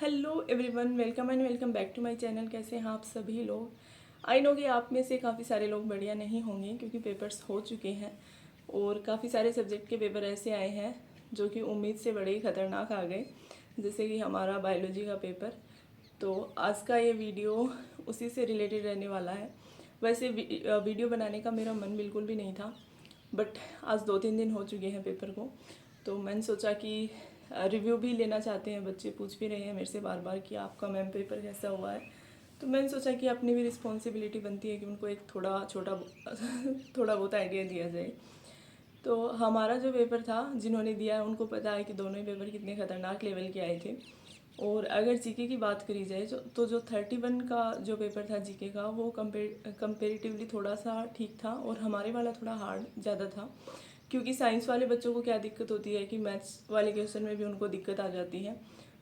Hello everyone, welcome and welcome back to my channel. कैसे हैं आप सभी लोग। आई नो कि आप में से काफ़ी सारे लोग बढ़िया नहीं होंगे क्योंकि पेपर्स हो चुके हैं और काफ़ी सारे सब्जेक्ट के पेपर ऐसे आए हैं जो कि उम्मीद से बड़े ही ख़तरनाक आ गए, जैसे कि हमारा बायोलॉजी का पेपर। तो आज का ये वीडियो उसी से रिलेटेड रहने वाला है। वैसे वीडियो बनाने का मेरा मन बिल्कुल भी नहीं था, बट आज 2-3 दिन हो चुके हैं पेपर को, तो मैंने सोचा कि रिव्यू भी लेना चाहते हैं बच्चे, पूछ भी रहे हैं मेरे से बार बार कि आपका मैम पेपर कैसा हुआ है। तो मैंने सोचा कि अपनी भी रिस्पॉन्सिबिलिटी बनती है कि उनको एक थोड़ा छोटा थोड़ा बहुत आइडिया दिया जाए। तो हमारा जो पेपर था, जिन्होंने दिया है उनको पता है कि दोनों ही पेपर कितने ख़तरनाक लेवल के आए थे। और अगर जीके की बात करी जाए तो जो 31 का जो पेपर था जीके का, वो कंपेरेटिवली थोड़ा सा ठीक था और हमारे वाला थोड़ा हार्ड ज़्यादा था। क्योंकि साइंस वाले बच्चों को क्या दिक्कत होती है कि मैथ्स वाले क्वेश्चन में भी उनको दिक्कत आ जाती है।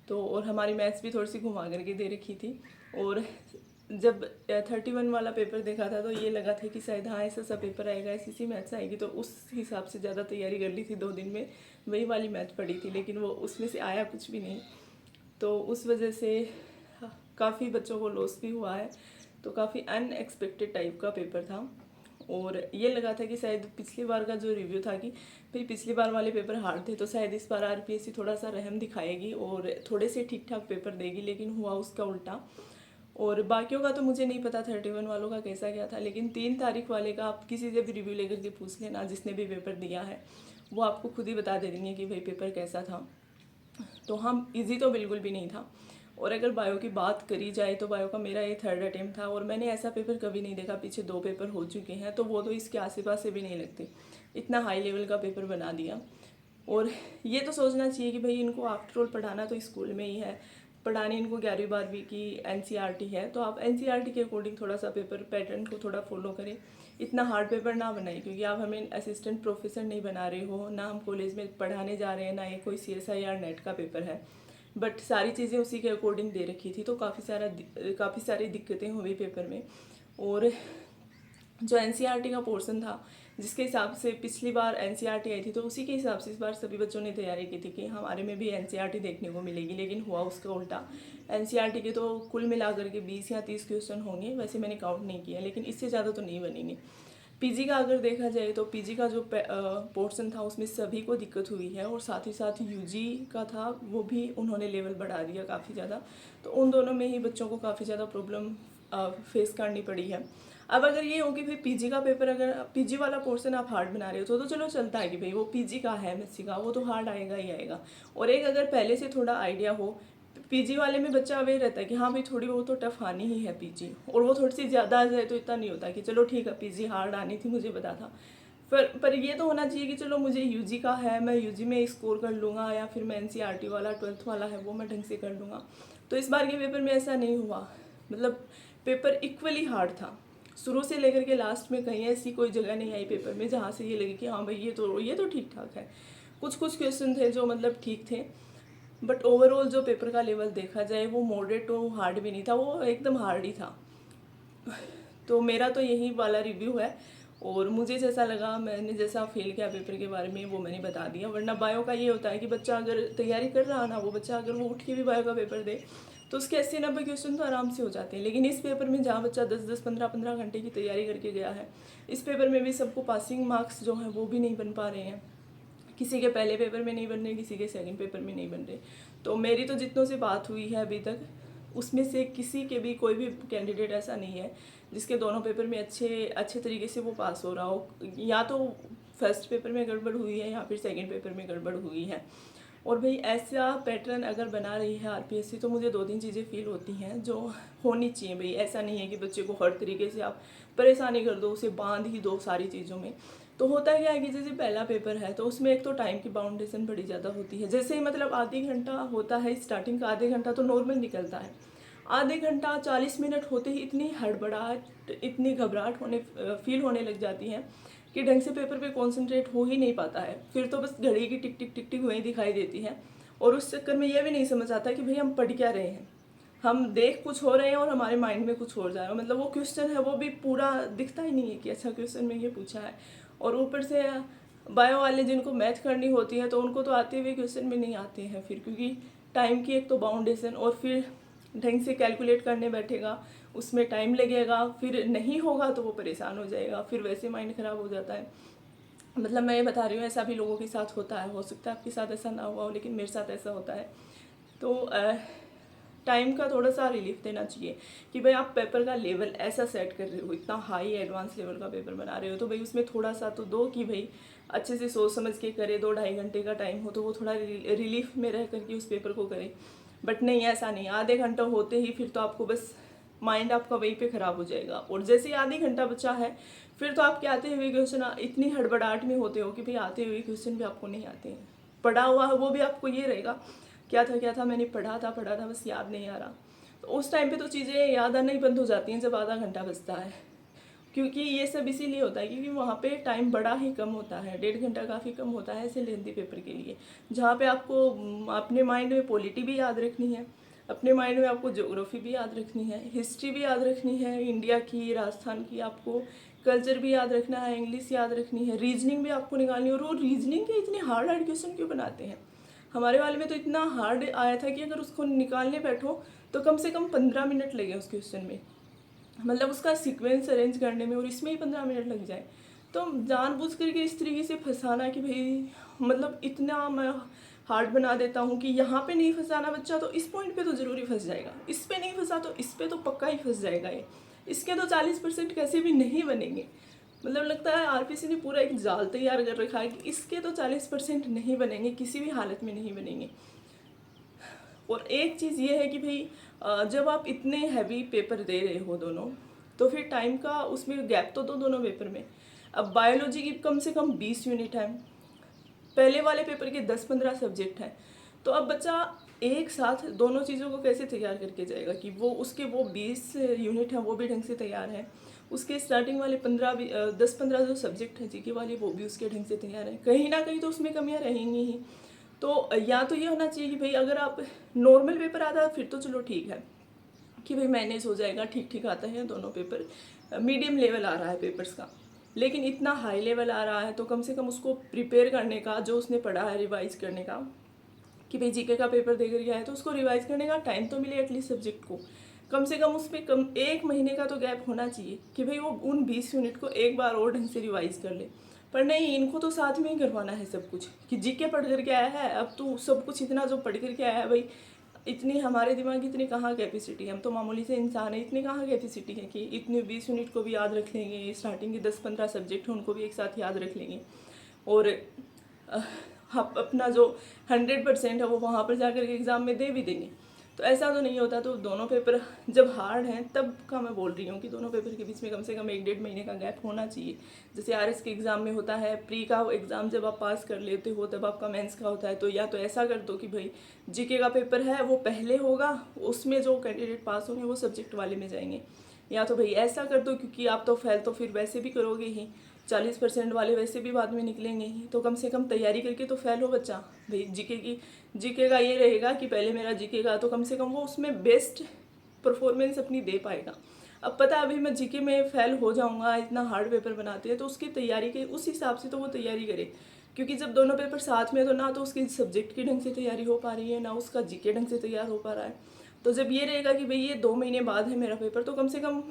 तो और हमारी मैथ्स भी थोड़ी सी घुमा करके दे रखी थी। और जब 31 वाला पेपर देखा था तो ये लगा था कि शायद हाँ ऐसा सा पेपर आएगा, ऐसी सी मैथ्स आएगी, तो उस हिसाब से ज़्यादा तैयारी कर ली थी। 2 दिन में वही वाली मैथ पढ़ी थी, लेकिन वो उसमें से आया कुछ भी नहीं। तो उस वजह से काफ़ी बच्चों को लॉस भी हुआ है। तो काफ़ी अनएक्सपेक्टेड टाइप का पेपर था। और ये लगा था कि शायद पिछली बार का जो रिव्यू था कि भाई पिछली बार वाले पेपर हार्ड थे, तो शायद इस बार आरपीएससी थोड़ा सा रहम दिखाएगी और थोड़े से ठीक ठाक पेपर देगी, लेकिन हुआ उसका उल्टा। और बाकियों का तो मुझे नहीं पता 31 वालों का कैसा क्या था, लेकिन 3 तारीख वाले का आप किसी से भी रिव्यू लेकर के पूछ लेना, जिसने भी पेपर दिया है वो आपको खुद ही बता दे देंगे कि भाई पेपर कैसा था। तो हम इजी तो बिल्कुल भी नहीं था। और अगर बायो की बात करी जाए तो बायो का मेरा ये 3rd अटेम्प्ट था और मैंने ऐसा पेपर कभी नहीं देखा। पीछे 2 पेपर हो चुके हैं तो वो तो इसके आसे पास से भी नहीं लगते, इतना हाई लेवल का पेपर बना दिया। और ये तो सोचना चाहिए कि भाई इनको आफ्टर ऑल पढ़ाना तो स्कूल में ही है, पढ़ानी इनको 11वीं 12वीं की एनसीईआरटी है, तो आप एनसीईआरटी के अकॉर्डिंग थोड़ा सा पेपर पैटर्न को थोड़ा फॉलो करें। इतना हार्ड पेपर ना बनाए, क्योंकि आप हमें असिस्टेंट प्रोफेसर नहीं बना रहे हो, ना हम कॉलेज में पढ़ाने जा रहे हैं, ना ये कोई CSIR नेट का पेपर है। बट सारी चीज़ें उसी के अकॉर्डिंग दे रखी थी, तो काफ़ी सारी दिक्कतें हुई पेपर में। और जो एनसीईआरटी का पोर्शन था, जिसके हिसाब से पिछली बार एनसीईआरटी आई थी, तो उसी के हिसाब से इस बार सभी बच्चों ने तैयारी की थी कि हमारे में भी एनसीईआरटी देखने को मिलेगी, लेकिन हुआ उसका उल्टा। एनसीईआरटी के तो कुल मिलाकर के 20 या 30 क्वेश्चन होंगे, वैसे मैंने काउंट नहीं किया, लेकिन इससे ज़्यादा तो नहीं बनेंगे। पीजी का अगर देखा जाए तो पीजी का जो पोर्शन था उसमें सभी को दिक्कत हुई है, और साथ ही साथ यूजी का था वो भी उन्होंने लेवल बढ़ा दिया काफ़ी ज़्यादा। तो उन दोनों में ही बच्चों को काफ़ी ज़्यादा प्रॉब्लम फेस करनी पड़ी है। अब अगर ये हो कि भाई पीजी का पेपर, अगर पीजी वाला पोर्शन आप हार्ड बना रहे हो तो चलो चलता है कि भाई वो पीजी का है एमएससी का, वो तो हार्ड आएगा ही आएगा। और एक अगर पहले से थोड़ा आइडिया हो, पीजी वाले में बच्चा अवेयर रहता है कि हाँ भाई थोड़ी बहुत तो टफ आनी ही है पीजी, और वो थोड़ी सी ज़्यादा आ जाए तो इतना नहीं होता कि चलो ठीक है पीजी हार्ड आनी थी, मुझे पता था। पर ये तो होना चाहिए कि चलो मुझे यूजी का है, मैं यूजी में स्कोर कर लूँगा, या फिर मैं एनसीईआरटी वाला 12th वाला है वो मैं ढंग से कर लूँगा। तो इस बार के पेपर में ऐसा नहीं हुआ। मतलब पेपर इक्वली हार्ड था, शुरू से लेकर के लास्ट में कहीं ऐसी कोई जगह नहीं आई पेपर में जहाँ से ये लगे कि हाँ भाई ये तो ठीक ठाक है। कुछ कुछ क्वेश्चन थे जो मतलब ठीक थे, बट ओवरऑल जो पेपर का लेवल देखा जाए वो मॉडरेट टू हार्ड भी नहीं था, वो एकदम हार्ड ही था। तो मेरा तो यही वाला रिव्यू है, और मुझे जैसा लगा, मैंने जैसा फील किया पेपर के बारे में वो मैंने बता दिया। वरना बायो का ये होता है कि बच्चा अगर तैयारी कर रहा ना, वो बच्चा अगर वो उठ के भी बायो का पेपर दे तो उसके 80-90 क्वेश्चन तो आराम से हो जाते हैं। लेकिन इस पेपर में जहाँ बच्चा 10-10 15-15 घंटे की तैयारी करके गया है, इस पेपर में भी सबको पासिंग मार्क्स जो हैं वो भी नहीं बन पा रहे हैं। किसी के पहले पेपर में नहीं बन रहे, किसी के सेकंड पेपर में नहीं बन रहे। तो मेरी तो जितनों से बात हुई है अभी तक, उसमें से किसी के भी कोई भी कैंडिडेट ऐसा नहीं है जिसके दोनों पेपर में अच्छे तरीके से वो पास हो रहा हो। या तो फर्स्ट पेपर में गड़बड़ हुई है या फिर सेकंड पेपर में गड़बड़ हुई है। और भाई ऐसा पैटर्न अगर बना रही है आरपीएससी, तो मुझे 2-3 चीज़ें फील होती हैं जो होनी चाहिए। भाई ऐसा नहीं है कि बच्चे को हर तरीके से आप परेशानी कर दो, उसे बांध ही दो सारी चीज़ों में। तो होता क्या है कि जैसे पहला पेपर है तो उसमें एक तो टाइम की बाउंडेशन बड़ी ज़्यादा होती है। जैसे ही मतलब आधे घंटा होता है, स्टार्टिंग का आधे घंटा तो नॉर्मल निकलता है, आधे घंटा 40 मिनट होते ही इतनी हड़बड़ाहट, इतनी घबराहट फील होने लग जाती है कि ढंग से पेपर पे कंसंट्रेट हो ही नहीं पाता है। फिर तो बस घड़ी की टिक टिक टिक टिक वहीं दिखाई देती है, और उस चक्कर में यह भी नहीं समझ आता कि भाई हम पढ़ क्या रहे हैं। हम देख कुछ हो रहे हैं और हमारे माइंड में कुछ हो जा रहा है। मतलब वो क्वेश्चन है वो भी पूरा दिखता ही नहीं है कि अच्छा क्वेश्चन में ये पूछा है। और ऊपर से बायो वाले जिनको मैथ करनी होती है तो उनको तो आते हुए क्वेश्चन में नहीं आते हैं फिर, क्योंकि टाइम की एक तो बाउंडेशन, और फिर ढंग से कैलकुलेट करने बैठेगा उसमें टाइम लगेगा, फिर नहीं होगा तो वो परेशान हो जाएगा, फिर वैसे माइंड ख़राब हो जाता है। मतलब मैं ये बता रही हूँ, ऐसा भी लोगों के साथ होता है, हो सकता है आपके साथ ऐसा ना हुआ हो, लेकिन मेरे साथ ऐसा होता है। तो टाइम का थोड़ा सा रिलीफ देना चाहिए कि भाई आप पेपर का लेवल ऐसा सेट कर रहे हो, इतना हाई एडवांस लेवल का पेपर बना रहे हो, तो भाई उसमें थोड़ा सा तो दो कि भाई अच्छे से सोच समझ के करे, 2-2.5 घंटे का टाइम हो तो वो थोड़ा रिलीफ में रह करके उस पेपर को करे। बट नहीं, ऐसा नहीं, आधे घंटा होते ही फिर तो आपको बस माइंड आपका वहीं पे ख़राब हो जाएगा। और जैसे ही आधे घंटा बचा है, फिर तो आपके आते हुए क्वेश्चन इतनी हड़बड़ाहट में होते हो कि भाई आते हुए क्वेश्चन भी आपको नहीं आते हैं, पढ़ा हुआ है वो भी आपको ये रहेगा क्या था मैंने पढ़ा था बस याद नहीं आ रहा। तो उस टाइम पे तो चीज़ें याद आना ही बंद हो जाती हैं जब आधा घंटा बचता है, क्योंकि ये सब इसीलिए होता है क्योंकि वहाँ पे टाइम बड़ा ही कम होता है, 1.5 घंटा काफ़ी कम होता है ऐसे लेंथी पेपर के लिए, जहाँ पे आपको अपने माइंड में पॉलिटी भी याद रखनी है, अपने माइंड में आपको ज्योग्राफी भी याद रखनी है, हिस्ट्री भी याद रखनी है इंडिया की, राजस्थान की, आपको कल्चर भी याद रखना है, इंग्लिश याद रखनी है, रीजनिंग भी आपको निकालनी है। और वो रीजनिंग के इतने हार्ड हार्ड क्वेश्चन क्यों बनाते हैं? हमारे वाले में तो इतना हार्ड आया था कि अगर उसको निकालने बैठो तो कम से कम 15 मिनट लगे उस क्वेश्चन में, मतलब उसका सीक्वेंस अरेंज करने में, और इसमें ही 15 मिनट लग जाए। तो जानबूझ करके इस तरीके से फंसाना कि भाई मतलब इतना मैं हार्ड बना देता हूँ कि यहाँ पे नहीं फंसाना बच्चा तो इस पॉइंट पे तो ज़रूरी फंस जाएगा, इस पे नहीं फंसा तो इस पे तो पक्का ही फंस जाएगा ये, इसके तो 40% कैसे भी नहीं बनेंगे। मतलब लगता है आरपीसी ने पूरा एक जाल तैयार कर रखा है कि इसके तो 40% नहीं बनेंगे, किसी भी हालत में नहीं बनेंगे। और एक चीज़ ये है कि भाई जब आप इतने हैवी पेपर दे रहे हो दोनों, तो फिर टाइम का उसमें गैप तो दो दोनों पेपर में। अब बायोलॉजी की कम से कम 20 यूनिट है, पहले वाले पेपर के 10-15 सब्जेक्ट हैं, तो अब बच्चा एक साथ दोनों चीज़ों को कैसे तैयार करके जाएगा कि वो उसके वो 20 यूनिट हैं वो भी ढंग से तैयार हैं, उसके स्टार्टिंग वाले 10-15 जो सब्जेक्ट हैं जीके वाले वो भी उसके ढंग से तैयार हैं, कहीं ना कहीं तो उसमें कमियां रहेंगी ही। तो या तो ये होना चाहिए कि भाई अगर आप नॉर्मल पेपर आता है फिर तो चलो ठीक है कि भाई मैनेज हो जाएगा, ठीक ठीक आता है दोनों पेपर, मीडियम लेवल आ रहा है पेपर्स का, लेकिन इतना हाई लेवल आ रहा है तो कम से कम उसको प्रिपेयर करने का, जो उसने पढ़ा है रिवाइज करने का, कि भाई जीके का पेपर देकर गया है तो उसको रिवाइज करने का टाइम तो मिले एटलीस्ट सब्जेक्ट को, कम से कम उसमें कम 1 महीने का तो गैप होना चाहिए कि भाई वो उन 20 यूनिट को एक बार और ढंग से रिवाइज कर ले। पर नहीं, इनको तो साथ में ही करवाना है सब कुछ, कि जीके पढ़ करके आया है अब तो सब कुछ इतना जो पढ़ करके आया है भाई, इतनी हमारे दिमाग की इतनी कहाँ कैपेसिटी है, हम तो मामूली से इंसान है, इतनी कहाँ कैपेसिटी है कि इतने 20 यूनिट को भी याद रख लेंगे, स्टार्टिंग के 10-15 सब्जेक्ट हैं उनको भी एक साथ याद रख लेंगे, और हम अपना जो 100% है वो वहाँ पर जाकर के एग्ज़ाम में दे भी देंगे। तो ऐसा तो नहीं होता। तो दोनों पेपर जब हार्ड हैं तब का मैं बोल रही हूँ कि दोनों पेपर के बीच में कम से कम 1-1.5 महीने का गैप होना चाहिए। जैसे आरएस के एग्ज़ाम में होता है, प्री का एग्ज़ाम जब आप पास कर लेते हो तब आपका मेंस का होता है, तो या तो ऐसा कर दो कि भाई जीके का पेपर है वो पहले होगा, उसमें जो कैंडिडेट पास होंगे वो सब्जेक्ट वाले में जाएंगे, या तो भाई ऐसा कर दो क्योंकि आप तो फेल तो फिर वैसे भी करोगे ही, 40% वाले वैसे भी बाद में निकलेंगे ही, तो कम से कम तैयारी करके तो फेल हो बच्चा। भाई जीके का ये रहेगा कि पहले मेरा जीके का, तो कम से कम वो उसमें बेस्ट परफॉर्मेंस अपनी दे पाएगा। अब पता है अभी मैं जीके में फेल हो जाऊंगा, इतना हार्ड पेपर बनाते हैं, तो उसकी तैयारी के उस हिसाब से तो वो तैयारी करे, क्योंकि जब दोनों पेपर साथ में तो ना तो उसकी सब्जेक्ट की ढंग से तैयारी हो पा रही है ना उसका जीके ढंग से तैयार हो पा रहा है। तो जब ये रहेगा कि भाई ये 2 महीने बाद है मेरा पेपर, तो कम से कम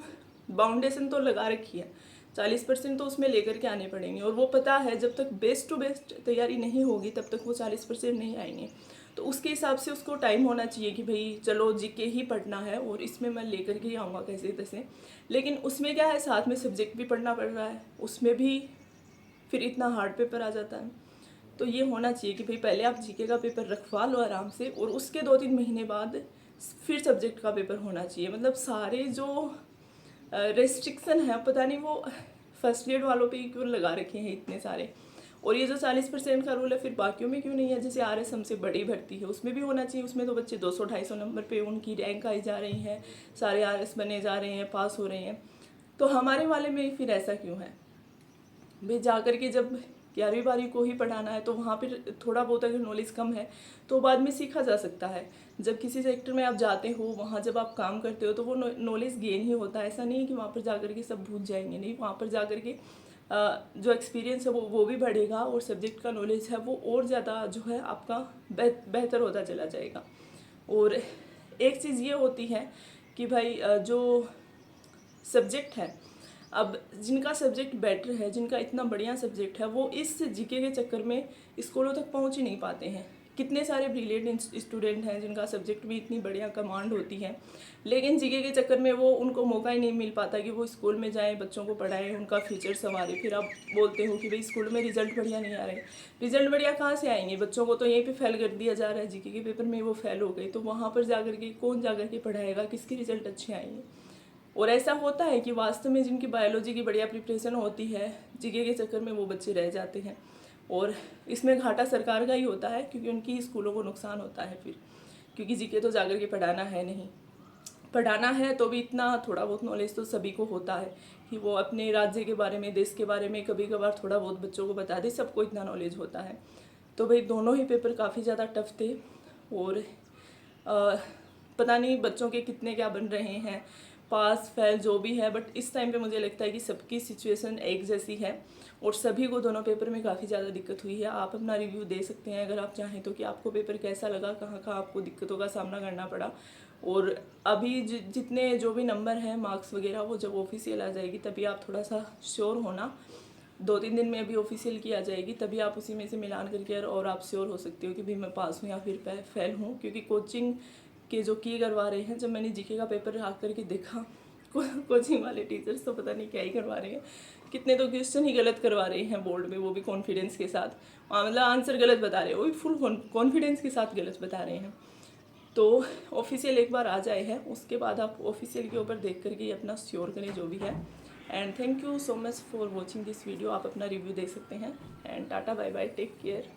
बाउंडेशन तो लगा रखी है, 40% तो उसमें लेकर के आने पड़ेंगे, और वो पता है जब तक बेस्ट टू बेस्ट तैयारी नहीं होगी तब तक वो 40% नहीं आएंगे। तो उसके हिसाब से उसको टाइम होना चाहिए कि भाई चलो जीके ही पढ़ना है और इसमें मैं लेकर के ही आऊँगा कैसे तैसे, लेकिन उसमें क्या है साथ में सब्जेक्ट भी पढ़ना पड़ रहा है, उसमें भी फिर इतना हार्ड पेपर आ जाता है। तो ये होना चाहिए कि भाई पहले आप जीके का पेपर रखवा लो आराम से, और उसके 2-3 महीने बाद फिर सब्जेक्ट का पेपर होना चाहिए। मतलब सारे जो रेस्ट्रिक्शन है पता नहीं वो फर्स्ट ईयर वालों पे ही क्यों लगा रखे हैं इतने सारे, और ये जो 40% का रूल है फिर बाकियों में क्यों नहीं है। जैसे आरएस हमसे बड़ी भर्ती है उसमें भी होना चाहिए, उसमें तो बच्चे 200-250 नंबर पे उनकी रैंक आई जा रही है, सारे आरएस बने जा रहे हैं, पास हो रहे हैं, तो हमारे वाले में फिर ऐसा क्यों है भाई? जा कर के जब 11वीं-12वीं को ही पढ़ाना है तो वहाँ पर थोड़ा बहुत अगर नॉलेज कम है तो बाद में सीखा जा सकता है। जब किसी सेक्टर में आप जाते हो वहाँ जब आप काम करते हो तो वो नॉलेज गेन ही होता है, ऐसा नहीं है कि वहाँ पर जा कर के सब भूल जाएंगे, नहीं, वहाँ पर जा कर के जो एक्सपीरियंस है वो भी बढ़ेगा, और सब्जेक्ट का नॉलेज है वो और ज़्यादा जो है आपका बेहतर होता चला जाएगा। और एक चीज़ ये होती है कि भाई जो सब्जेक्ट है, अब जिनका सब्जेक्ट बेटर है, जिनका इतना बढ़िया सब्जेक्ट है, वो इस जीके के चक्कर में स्कूलों तक पहुंच ही नहीं पाते हैं। कितने सारे ब्रिलियंट स्टूडेंट हैं जिनका सब्जेक्ट भी इतनी बढ़िया कमांड होती है, लेकिन जीके के चक्कर में वो उनको मौका ही नहीं मिल पाता कि वो स्कूल में जाएं, बच्चों को पढ़ाएं, उनका फ्यूचर संवारें। फिर आप बोलते हो कि भाई स्कूल में रिजल्ट बढ़िया नहीं आ रहे। रिजल्ट बढ़िया कहाँ से आएंगे? बच्चों को तो यहीं पे फेल कर दिया जा रहा है, जीके के पेपर में वो फेल हो गए, तो वहाँ पर जाकर के कौन जाकर के पढ़ाएगा? किसके रिजल्ट अच्छे आएंगे? और ऐसा होता है कि वास्तव में जिनकी बायोलॉजी की बढ़िया प्रिपरेशन होती है, जीके के चक्कर में वो बच्चे रह जाते हैं। और इसमें घाटा सरकार का ही होता है, क्योंकि उनकी स्कूलों को नुकसान होता है फिर, क्योंकि जीके तो जाकर के पढ़ाना है नहीं। पढ़ाना है तो भी इतना थोड़ा बहुत नॉलेज तो सभी को होता है कि वो अपने राज्य के बारे में, देश के बारे में कभी कभार थोड़ा बहुत बच्चों को बता दे, सबको इतना नॉलेज होता है। तो भाई दोनों ही पेपर काफ़ी ज़्यादा टफ थे, और पता नहीं बच्चों के कितने क्या बन रहे हैं, पास फेल जो भी है, बट इस टाइम पे मुझे लगता है कि सबकी सिचुएशन एक जैसी है और सभी को दोनों पेपर में काफ़ी ज़्यादा दिक्कत हुई है। आप अपना रिव्यू दे सकते हैं अगर आप चाहें तो, कि आपको पेपर कैसा लगा, कहाँ कहाँ आपको दिक्कतों का सामना करना पड़ा। और अभी जितने जो भी नंबर हैं, मार्क्स वगैरह, वो जब ऑफिशियल आ जाएगी तभी आप थोड़ा सा श्योर होना। 2-3 दिन में अभी ऑफिशियल की आ जाएगी, तभी आप उसी में से मिलान करके और आप श्योर हो सकते हो कि भाई मैं पास हूँ या फिर फेल हूँ। क्योंकि कोचिंग के जो की करवा रहे हैं, जब मैंने जीके का पेपर आ करके देखा, कोचिंग वाले टीचर्स तो पता नहीं क्या ही करवा रहे हैं, कितने तो क्वेश्चन ही गलत करवा रहे हैं बोर्ड में, वो भी कॉन्फिडेंस के साथ। मतलब आंसर गलत बता रहे हैं, वो भी फुल कॉन्फिडेंस के साथ गलत बता रहे हैं। तो ऑफिशियल एक बार आ जाए है, उसके बाद आप ऑफिशियल के ऊपर देख करके अपना श्योर करें जो भी है। And thank you so much for watching this video. आप अपना रिव्यू दे सकते हैं। And tata bye bye, take care.